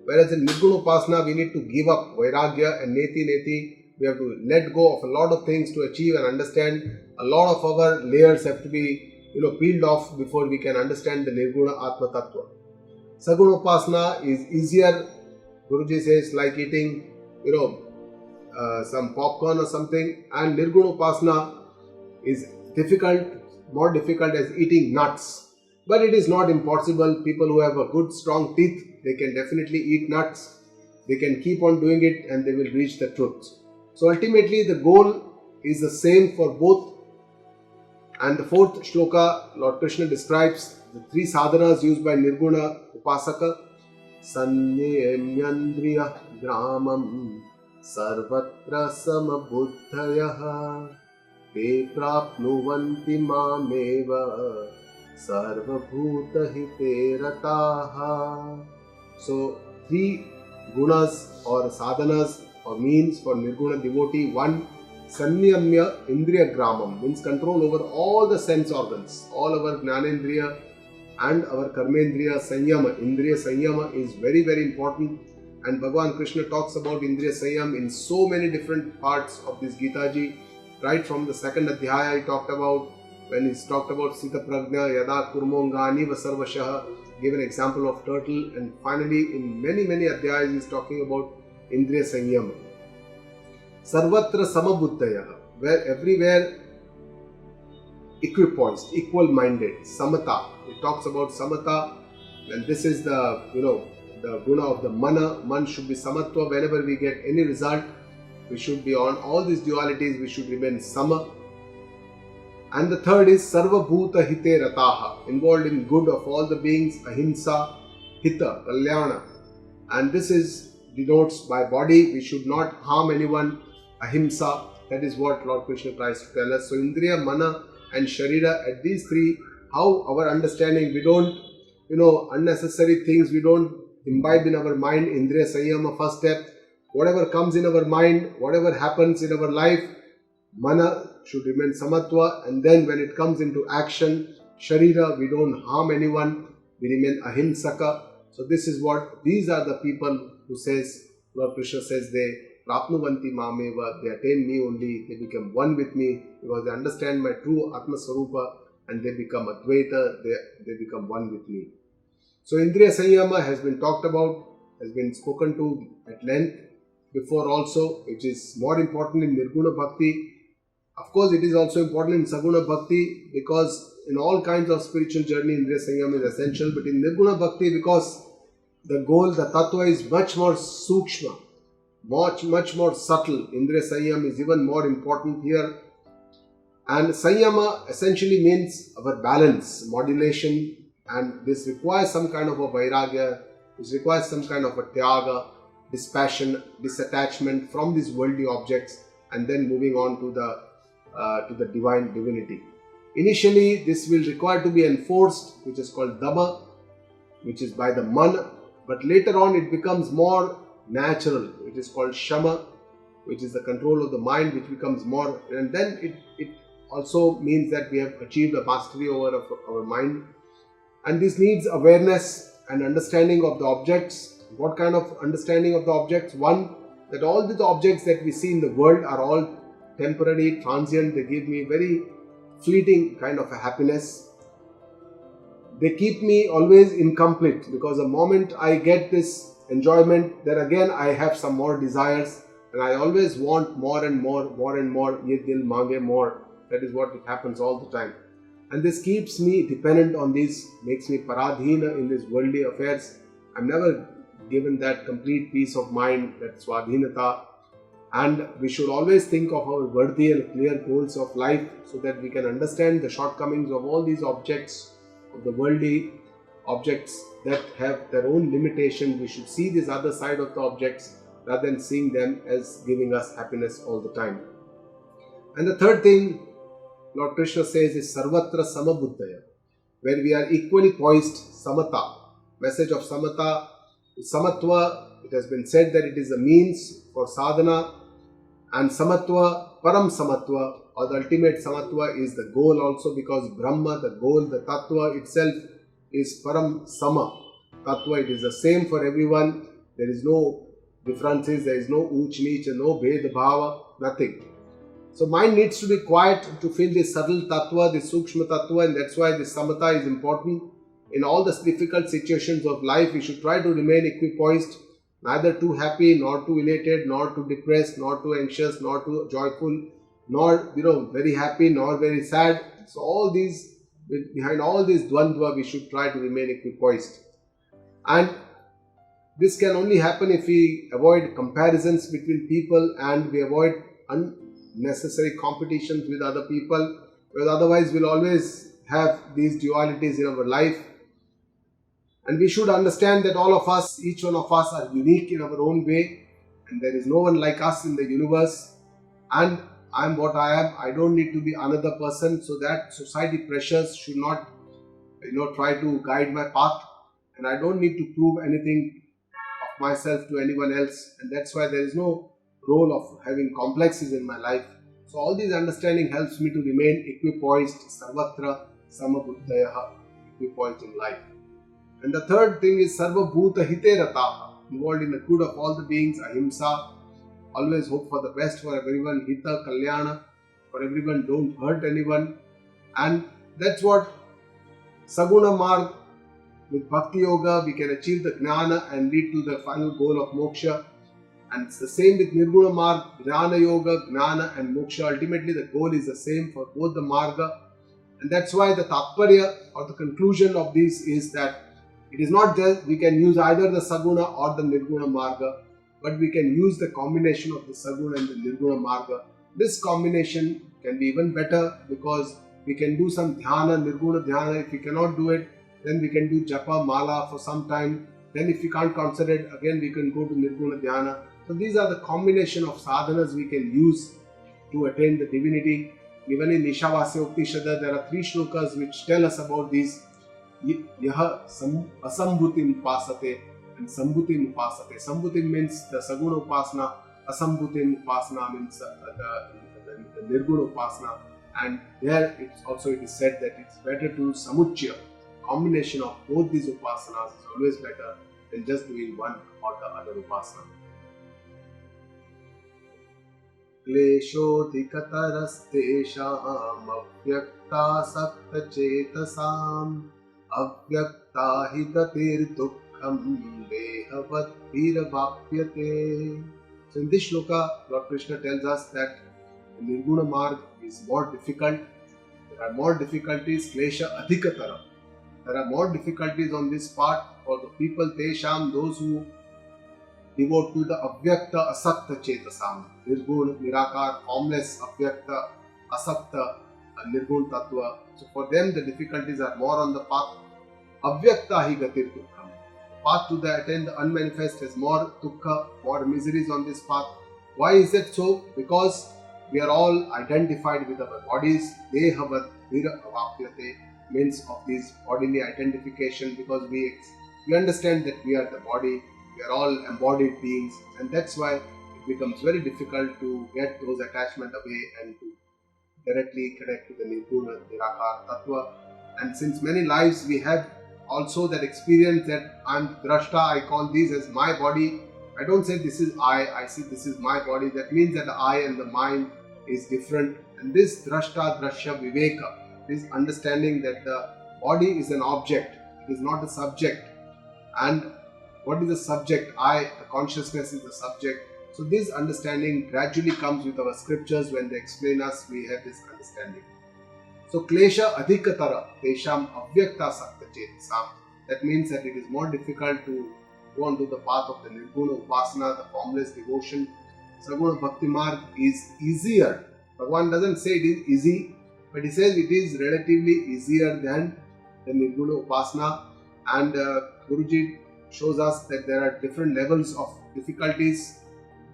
Whereas in Nirguna Upasana, we need to give up Vairagya and Neti Neti. We have to let go of a lot of things to achieve and understand. A lot of our layers have to be, peeled off before we can understand the Nirguna Atma Tattva. Saguna Upasana is easier. Guruji says like eating, some popcorn or something. And Nirguna Upasana is difficult, more difficult as eating nuts. But it is not impossible. People who have a good strong teeth, they can definitely eat nuts. They can keep on doing it and they will reach the truth. So ultimately the goal is the same for both. And the fourth shloka, Lord Krishna describes the three sadhanas used by Nirguna Upasaka. Sanyemyandriya gramam sarvatra samabuddhayaha te prapnuvanti mameva sarvabhuta hite rataha. So three gunas or sadhanas or means for Nirguna devotee. One, Sanyamya Indriya Gramam, means control over all the sense organs, all our Jnanendriya and our Karmendriya. Sanyama, Indriya Sanyama is very, very important. And Bhagavan Krishna talks about Indriya Sanyam in so many different parts of this Gita Ji. Right from the second Adhyaya he talked about, when he's talked about Sita Prajna, Yada Kurmongani Vasarvashaha, gave an example of turtle. And finally in many, many Adhyayas he's talking about Indriya Sanyama. Sarvatra Samabuddhaya, where everywhere equipoised, equal-minded. Samata, it talks about Samata, and this is the, the guna of the mana. Man should be Samatva. Whenever we get any result, we should be on all these dualities, we should remain Sama. And the third is Sarva Bhuta Hite Rataha, involved in good of all the beings, Ahimsa, Hita, Kalyana. And this is denotes by body, we should not harm anyone, Ahimsa. That is what Lord Krishna tries to tell us. So Indriya, Mana and Sharira, at these three, how our understanding, we don't, unnecessary things, we don't imbibe in our mind. Indriya Sanyama, first step. Whatever comes in our mind, whatever happens in our life, Mana should remain Samatva, and then when it comes into action, Sharira, we don't harm anyone, we remain Ahimsaka. So this is what, these are the people who says, Lord Krishna says, they Prapnuvanti Mameva, they attain me only, they become one with me because they understand my true Atma Swarupa and they become Advaita, they become one with me. So Indriya Sanyama has been talked about, has been spoken to at length before also, which is more important in Nirguna Bhakti. Of course, it is also important in Saguna Bhakti because in all kinds of spiritual journey, Indriya Sanyama is essential. But in Nirguna Bhakti, because the goal, the tattva is much more sukshma, much more subtle. Indriya Sanyama is even more important here. And Sanyama essentially means our balance, modulation, and this requires some kind of a vairagya, this requires some kind of a tyaga, dispassion, disattachment from these worldly objects, and then moving on to the divine divinity. Initially, this will require to be enforced, which is called Dhamma, which is by the man, but later on it becomes more natural, which is called Shama, which is the control of the mind, which becomes more, and then it also means that we have achieved a mastery over our mind. And this needs awareness and understanding of the objects. What kind of understanding of the objects? One, that all the objects that we see in the world are all temporary, transient. They give me very fleeting kind of a happiness. They keep me always incomplete because the moment I get this enjoyment, then again I have some more desires and I always want more and more, ye dil mange more. That is what it happens all the time. And this keeps me dependent on these, makes me paradhina in these worldly affairs. I'm never given that complete peace of mind, that swadhinata. And we should always think of our worthy and clear goals of life so that we can understand the shortcomings of all these objects, of the worldly objects that have their own limitation. We should see this other side of the objects rather than seeing them as giving us happiness all the time. And the third thing Lord Krishna says is Sarvatra Samabuddhaya, where we are equally poised, Samata. Message of Samata, Samatva, it has been said that it is a means for sadhana, and Samatva, Param Samatva, or the ultimate Samatva is the goal also, because Brahma, the goal, the Tattva itself is Param Sama. Tattva, it is the same for everyone. There is no differences, there is no ooch neech, no bhed bhava, nothing. So mind needs to be quiet to feel this subtle tattva, this sukshma tattva, and that's why this samatha is important. In all the difficult situations of life, we should try to remain equipoised, neither too happy, nor too elated, nor too depressed, nor too anxious, nor too joyful, nor very happy, nor very sad. So all these, behind all this dvandva, we should try to remain equipoised. And this can only happen if we avoid comparisons between people and we avoid unnecessary competitions with other people, because otherwise we'll always have these dualities in our life. And we should understand that all of us, each one of us, are unique in our own way, and there is no one like us in the universe. And I am what I am. I don't need to be another person, so that society pressures should not try to guide my path, and I don't need to prove anything of myself to anyone else. And that's why there is no role of having complexes in my life. So all this understanding helps me to remain equipoised, sarvatra samabuddhayaha, equipoised in life. And the third thing is sarva bhuta hite rataha, involved in the good of all the beings, ahimsa, always hope for the best for everyone, hita kalyana, for everyone, don't hurt anyone. And that's what saguna marg, with bhakti yoga we can achieve the jnana and lead to the final goal of moksha. And it's the same with nirguna marg, jnana yoga, jnana and moksha. Ultimately the goal is the same for both the marga. And that's why the tatparya or the conclusion of this is that it is not just we can use either the saguna or the nirguna marga, but we can use the combination of the saguna and the nirguna marga. This combination can be even better because we can do some dhyana, nirguna dhyana. If we cannot do it, then we can do japa, mala for some time. Then if we can't concentrate, again we can go to nirguna dhyana. So these are the combination of sadhanas we can use to attain the divinity. Even in Ishavasya Upanishad, there are 3 shlokas which tell us about these. Yaha asambhutim upasate and sambhutim upasate. Sambhutim means the saguna upasana, asambhutim upasana means the nirguna upasana. And there it is said that it's better to do samuchya. Combination of both these upasanas is always better than just doing one or the other upasana. Kleshodhikatarastesham avyakta sakta chetasam avyakta hi gatir dukkham dehavat virabhapyate. So in this shloka, Lord Krishna tells us that the Nirguna Marg is more difficult. There are more difficulties, klesha adhikatara. There are more difficulties on this part for the people, tesham, those who devote to the avyakta asakta chetasam, nirgun, nirakar, formless, avyakta, asakta, nirgun tattva. So for them the difficulties are more on the path avyakta hi gatir dukkham. Path to the attain the unmanifest has more dukkha, more miseries on this path. Why is it so? Because we are all identified with our bodies. Dehavat virabhapyate means of this bodily identification, because we understand that we are the body. We are all embodied beings, and that's why it becomes very difficult to get those attachment away and to directly connect to the Nirguna Nirakar Tattva. And since many lives we have also that experience that I'm drashta, I call these as my body. I don't say this is I say this is my body. That means that the I and the mind is different. And this drashta, drashya, viveka, this understanding that the body is an object, it is not a subject. And what is the subject? I, the consciousness is the subject. So this understanding gradually comes with our scriptures. When they explain us, we have this understanding. So klesha adhikatara tesham avyakta sakta chetasam. That means that it is more difficult to go on to the path of the nirguna upasana, the formless devotion. Saguna bhakti marg is easier. Bhagavan doesn't say it is easy, but he says it is relatively easier than the nirguna upasana. And Guruji shows us that there are different levels of difficulties,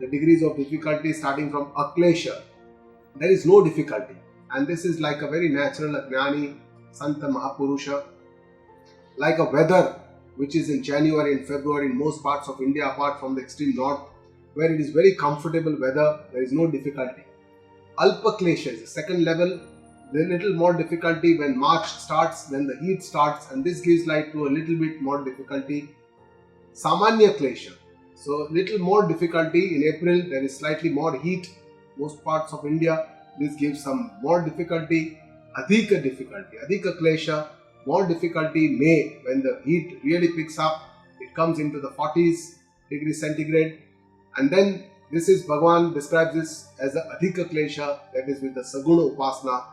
the degrees of difficulty starting from aklesha. There is no difficulty, and this is like a very natural jnani, Santa Mahapurusha, like a weather which is in January and February in most parts of India apart from the extreme north, where it is very comfortable weather, there is no difficulty. Alpa klesha is the second level. There is a little more difficulty when March starts, when the heat starts, and this gives light to a little bit more difficulty. Samanya klesha, So little more difficulty in April. There is slightly more heat. Most parts of India, this gives some more difficulty. Adhika klesha, more difficulty May when the heat really picks up. It comes into the 40s degrees centigrade, and then this is Bhagwan describes this as a adhika klesha, that is with the saguna upasana.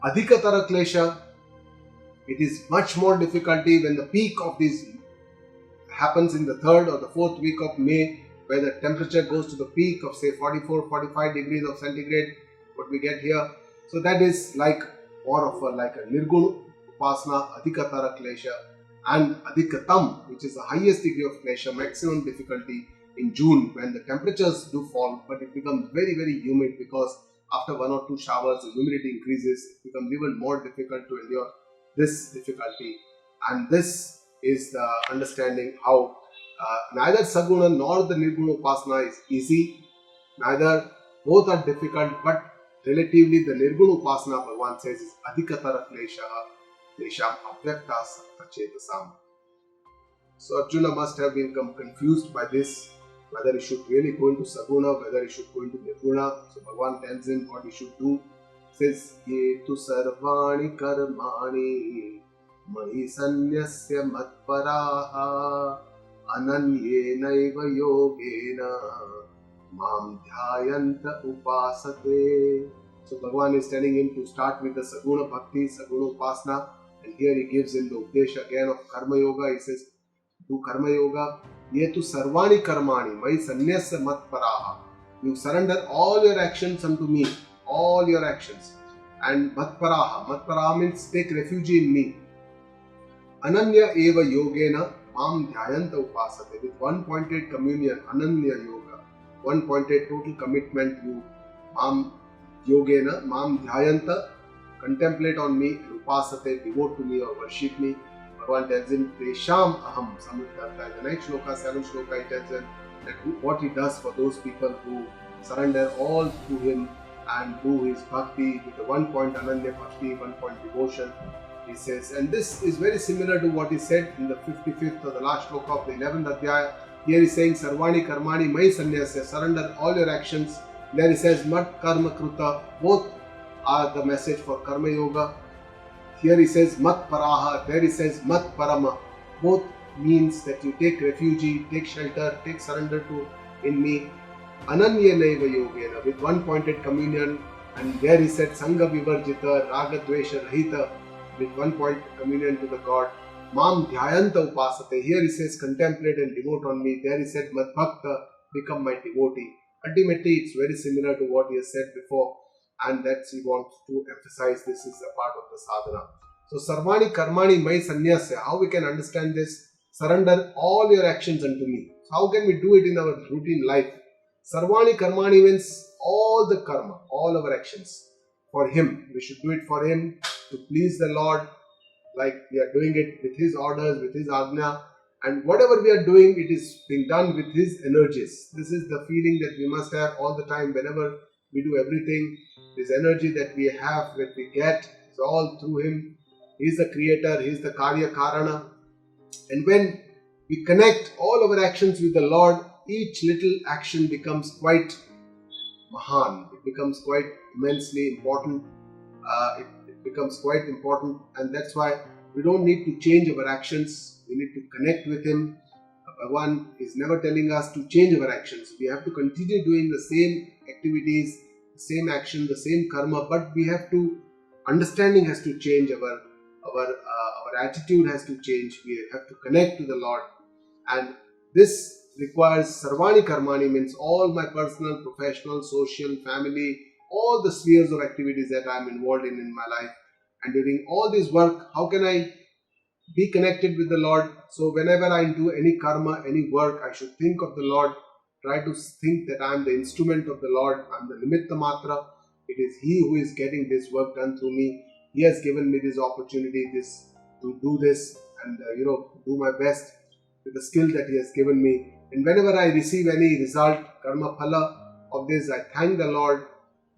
Adhikatara klesha, it is much more difficulty when the peak of this happens in the 3rd or the 4th week of May, where the temperature goes to the peak of say 44-45 degrees of centigrade, what we get here. So that is like more of a Nirguna Upasana, Adhikatara Klesha, and Adhikatam, which is the highest degree of Klesha, maximum difficulty in June, when the temperatures do fall, but it becomes very, very humid, because after 1 or 2 showers, the humidity increases. It becomes even more difficult to endure this difficulty. And this is the understanding how neither Saguna nor the Nirguna Upasana is easy. Neither, both are difficult, but relatively the Nirguna Upasana, Bhagavan says, is Adhikatara Klesham Avyakta Sachetasam. So Arjuna must have become confused by this, whether he should really go into Saguna, whether he should go into Nirguna. So Bhagavan tells him what he should do. He says, Ye tu sarvani karmani Mahi sanyasya matparaha ananyenaiva yogena mam dhyayanta upasate. So Bhagavan is telling him to start with the Saguna Bhakti, Saguna Upasana, and here he gives him the Updesha again of Karma Yoga. He says, do Karma Yoga. Ye tu sarvani karmani mahi sanyasya matparaha. You surrender all your actions unto me, all your actions. And matparaha, matparaha means take refuge in me. Ananya eva yogena mam dhyayanta upasate. With one pointed communion, ananya yoga, one pointed total commitment, you mam yogena, mam dhyayanta, contemplate on me, and upasate, devote to me or worship me. Bhagavan tells him, Tesham aham samudharta. In the next shloka, 7th shloka, he tells him that what he does for those people who surrender all to him and do his bhakti with the 1 point ananya bhakti, 1 point devotion. He says, and this is very similar to what he said in the 55th or the last shloka of the 11th adhyaya. Here he is saying, Sarvani karmani mai sanyasya, surrender all your actions. There he says, mat karma kruta, both are the message for karma yoga. Here he says, mat paraha, there he says, mat parama. Both means that you take refuge, take shelter, take surrender to in me. Ananya naiva yogena, with one pointed communion. And there he said, sangha vivarjita, raga dvesha rahita, with 1 point communion to the God. Mam dhyayanta upasate. Here he says, contemplate and devote on me. There he said, madbhakta, become my devotee. Ultimately, it's very similar to what he has said before, and that's he wants to emphasize. This is a part of the sadhana. So, sarvani karmani mai sanyasya. How we can understand this? Surrender all your actions unto me. So how can we do it in our routine life? Sarvani karmani means all the karma, all our actions for him. We should do it for him, to please the Lord, like we are doing it with his orders, with his ajna, and whatever we are doing, it is being done with his energies. This is the feeling that we must have all the time whenever we do everything. This energy that we have, that we get, is all through him. He is the creator, he is the karya karana. And when we connect all our actions with the Lord, each little action becomes quite mahan, it becomes quite immensely important. It becomes quite important, and that's why we don't need to change our actions. We need to connect with him. Bhagavan is never telling us to change our actions. We have to continue doing the same activities, the same action, the same karma, but we have to, understanding has to change, our attitude has to change. We have to connect to the Lord, and this requires sarvani karmani, means all my personal, professional, social, family, all the spheres of activities that I am involved in my life. And during all this work, how can I be connected with the Lord? So whenever I do any karma, any work, I should think of the Lord. Try to think that I am the instrument of the Lord. I am the nimitta matra. It is He who is getting this work done through me. He has given me this opportunity, to do this, and do my best with the skill that He has given me. And whenever I receive any result, karma phala of this, I thank the Lord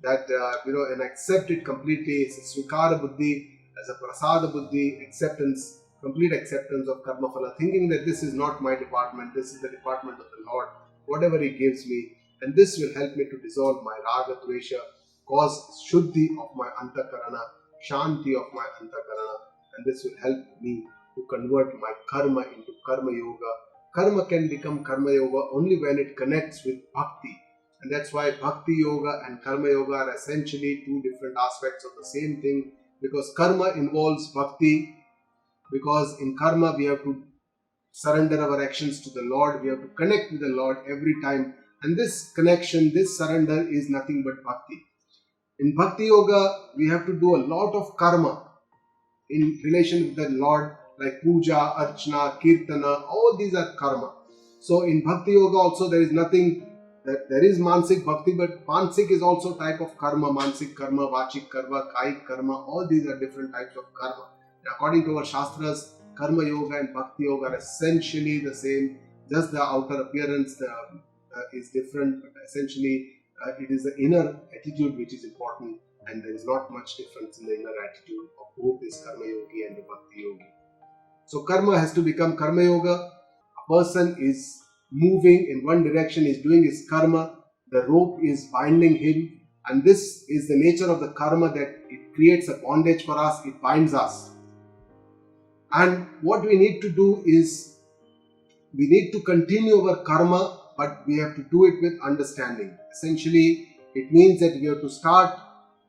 that and accept it completely. It's a swikara buddhi, as a prasada buddhi, acceptance complete acceptance of karma phala, thinking that this is not my department, this is the department of the Lord, whatever He gives me, and this will help me to dissolve my raga dvesha, cause shuddhi of my antakarana, shanti of my antakarana, and this will help me to convert my karma into karma yoga. Karma can become karma yoga only when it connects with bhakti, and that's why bhakti yoga and karma yoga are essentially two different aspects of the same thing, because karma involves bhakti, because in karma we have to surrender our actions to the Lord, we have to connect with the Lord every time, and this connection, this surrender is nothing but bhakti. In bhakti yoga, we have to do a lot of karma in relation with the Lord, like puja, archana, kirtana, all these are karma. So in bhakti yoga also there is nothing, there is mansik bhakti, but mansik is also type of karma, mansik karma, vachik karma, kaik karma, all these are different types of karma. According to our Shastras, Karma Yoga and Bhakti Yoga are essentially the same, just the outer appearance is different, but essentially it is the inner attitude which is important, and there is not much difference in the inner attitude of both this Karma Yogi and the Bhakti Yogi. So Karma has to become Karma Yoga. A person is moving in one direction, is doing his karma, the rope is binding him, and this is the nature of the karma, that it creates a bondage for us, it binds us. And what we need to do is, we need to continue our karma, but we have to do it with understanding. Essentially, it means that we have to start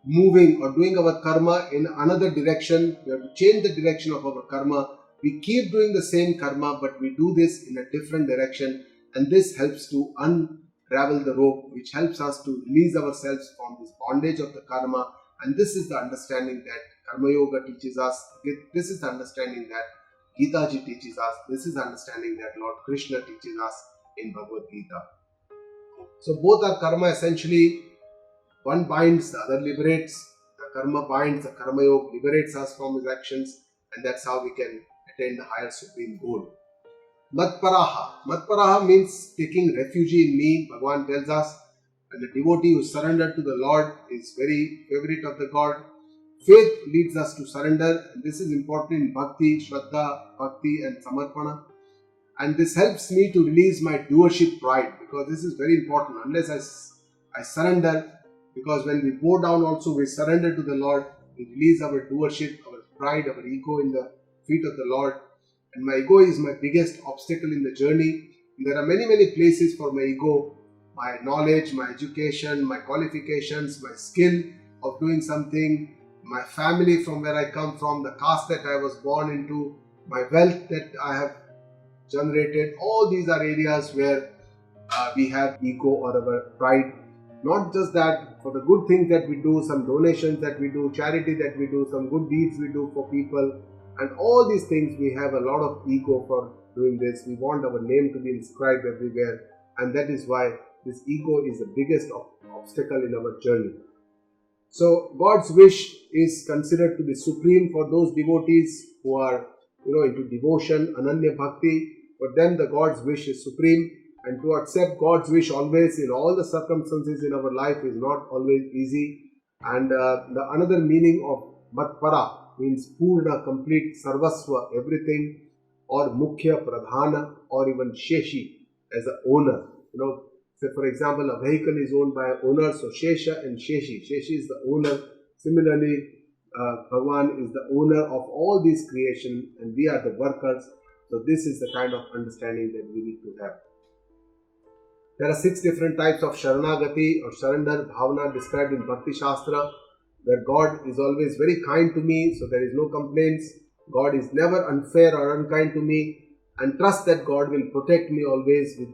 moving or doing our karma in another direction. We have to change the direction of our karma. We keep doing the same karma, but we do this in a different direction, and this helps to unravel the rope, which helps us to release ourselves from this bondage of the karma. And this is the understanding that Karma Yoga teaches us. This is the understanding that Gita Ji teaches us. This is the understanding that Lord Krishna teaches us in Bhagavad Gita. So both are karma essentially. One binds, the other liberates. The karma binds, the Karma Yoga liberates us from his actions, and that's how we can attain the higher supreme goal. Matparaha. Matparaha means taking refuge in me, Bhagavan tells us. And the devotee who surrendered to the Lord is very favorite of the God. Faith leads us to surrender, and this is important in Bhakti, Shraddha, Bhakti and Samarpana. And this helps me to release my doership pride, because this is very important. Unless I surrender, because when we bow down also we surrender to the Lord, we release our doership, our pride, our ego in the feet of the Lord. And my ego is my biggest obstacle in the journey. And there are many places for my ego, my knowledge, my education, my qualifications, my skill of doing something, my family from where I come from, the caste that I was born into, my wealth that I have generated. All these are areas where we have ego or our pride. Not just that, for the good things that we do, some donations that we do, charity that we do, some good deeds we do for people, and all these things we have a lot of ego for doing this. We want our name to be inscribed everywhere, and that is why this ego is the biggest obstacle in our journey. So God's wish is considered to be supreme for those devotees who are into devotion, Ananya Bhakti. For them the God's wish is supreme, and to accept God's wish always in all the circumstances in our life is not always easy. And the another meaning of Matpara means Purna, complete, Sarvasva, everything, or Mukhya, Pradhana, or even Sheshi as the owner. Say for example, a vehicle is owned by an owner, so Shesha and Sheshi. Sheshi is the owner. Similarly, Bhagavan is the owner of all these creation, and we are the workers. So this is the kind of understanding that we need to have. There are 6 different types of Sharanagati or surrender bhavana described in Bhakti Shastra, where God is always very kind to me, so there is no complaints. God is never unfair or unkind to me, and trust that God will protect me always with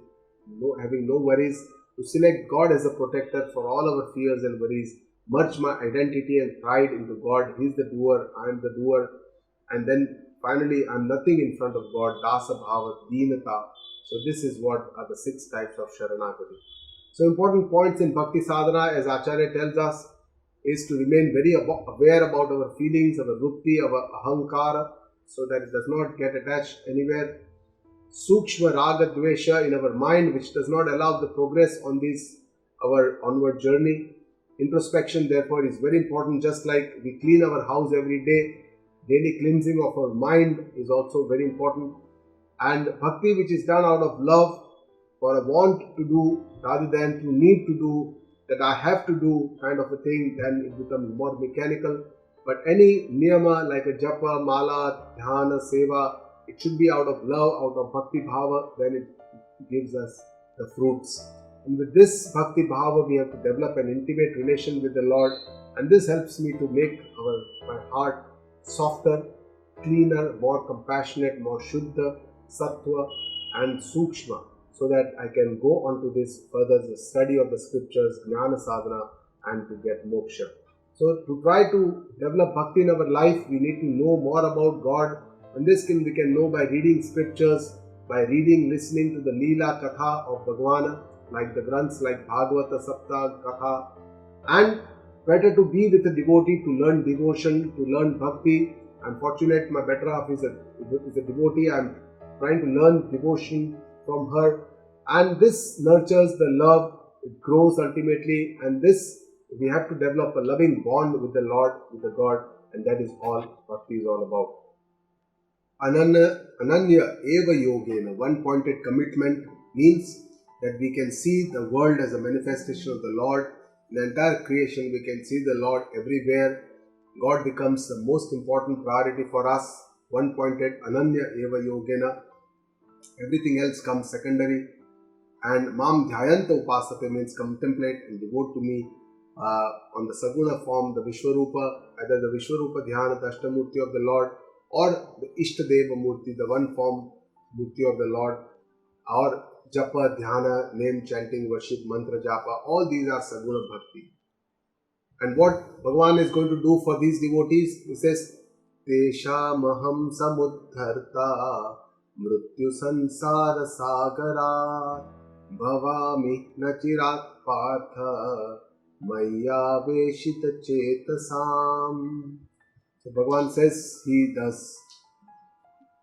having no worries. To select God as a protector for all our fears and worries, merge my identity and pride into God. He is the doer, I am the doer, and then finally I am nothing in front of God. Dasa Bhava, Deenata. So this is what are the 6 types of Sharanagati. So important points in Bhakti Sadhana, as Acharya tells us, is to remain very aware about our feelings, our vrutti, our ahankara, so that it does not get attached anywhere. Sukshma Raga Dvesha in our mind, which does not allow the progress on our onward journey. Introspection therefore is very important. Just like we clean our house every day, daily cleansing of our mind is also very important. And bhakti which is done out of love, for a want to do rather than to need to do, that I have to do kind of a thing, then it becomes more mechanical. But any niyama like a japa, mala, dhyana, seva, it should be out of love, out of bhakti bhava, then it gives us the fruits. And with this bhakti bhava, we have to develop an intimate relation with the Lord, and this helps me to make my heart softer, cleaner, more compassionate, more shuddha, sattva, and sukshma, so that I can go on to this further the study of the scriptures, jnana sadhana, and to get moksha. So to try to develop bhakti in our life, we need to know more about God, and this we can know by reading scriptures, by reading, listening to the Leela Katha of Bhagwan, like the Granths like Bhagavata, Sapta, Katha, and better to be with a devotee, to learn devotion, to learn bhakti. I'm fortunate my better half is a devotee. I'm trying to learn devotion from her, and this nurtures the love, it grows ultimately, and this we have to develop a loving bond with the Lord, with the God, and that is all bhakti is all about. Ananya eva yogena, one pointed commitment, means that we can see the world as a manifestation of the Lord. In the entire creation, we can see the Lord everywhere. God becomes the most important priority for us. One pointed ananya eva yogena. Everything else comes secondary. And mam dhyayanta upasate means contemplate and devote to me on the saguna form, the Vishwarupa, either the Vishwarupa Dhyana, the Ashtamurti of the Lord, or the Ishtadeva Murti, the one form Murti of the Lord, or Japa, Dhyana, name chanting, worship, mantra japa, all these are Saguna Bhakti. And what Bhagavan is going to do for these devotees, he says, Teshamaham samuddharta mrityu sansara sagara bhavami nachirat partha maya veshita chetasam. So Bhagavan says he does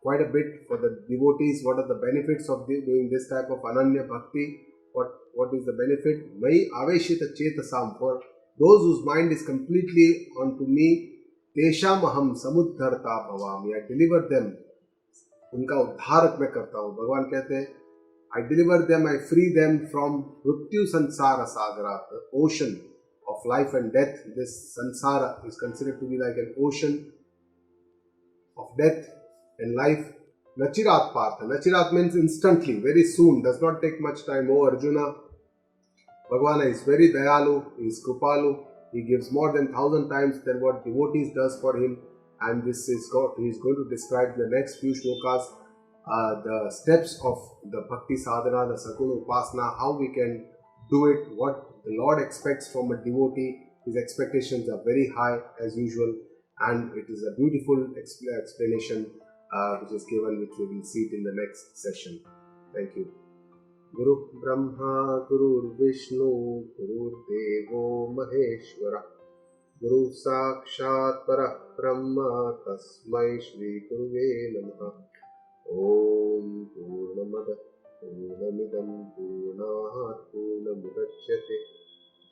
quite a bit for the devotees. What are the benefits of doing this type of Ananya Bhakti? What is the benefit? Mai aveshita chetasam, for those whose mind is completely onto me, tesham aham samuddharta bhavami, I deliver them, उनका उद्धारक मैं करता हूँ. भगवान कहते हैं, I deliver them, I free them from mrityu sansara sagara, the ocean of life and death. This sansara is considered to be like an ocean of death and life. Nachirat partha. Nachirat means instantly, very soon, does not take much time. Oh Arjuna, Bhagavan is very dayalu, he is krupalu, he gives more than 1,000 times than what devotees does for him. And this is God, he is going to describe the next few shlokas, the steps of the bhakti sadhana, the saguna upasana, how we can do it, what the Lord expects from a devotee. His expectations are very high as usual, and it is a beautiful explanation which is given, which we will see it in the next session. Thank you. Guru Brahma Guru Vishnu Guru Devo Maheshwara Guru Sakshat Parah Brahma Tasmai Shri Guruve Namaha. Om Purnamada Purnamidam Purnat Purnamudachyate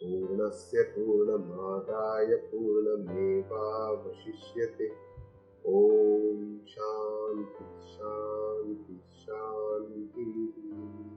Purnasya Purnamadaya Purnameva Vashishyate. Om Shanti Shanti Shanti.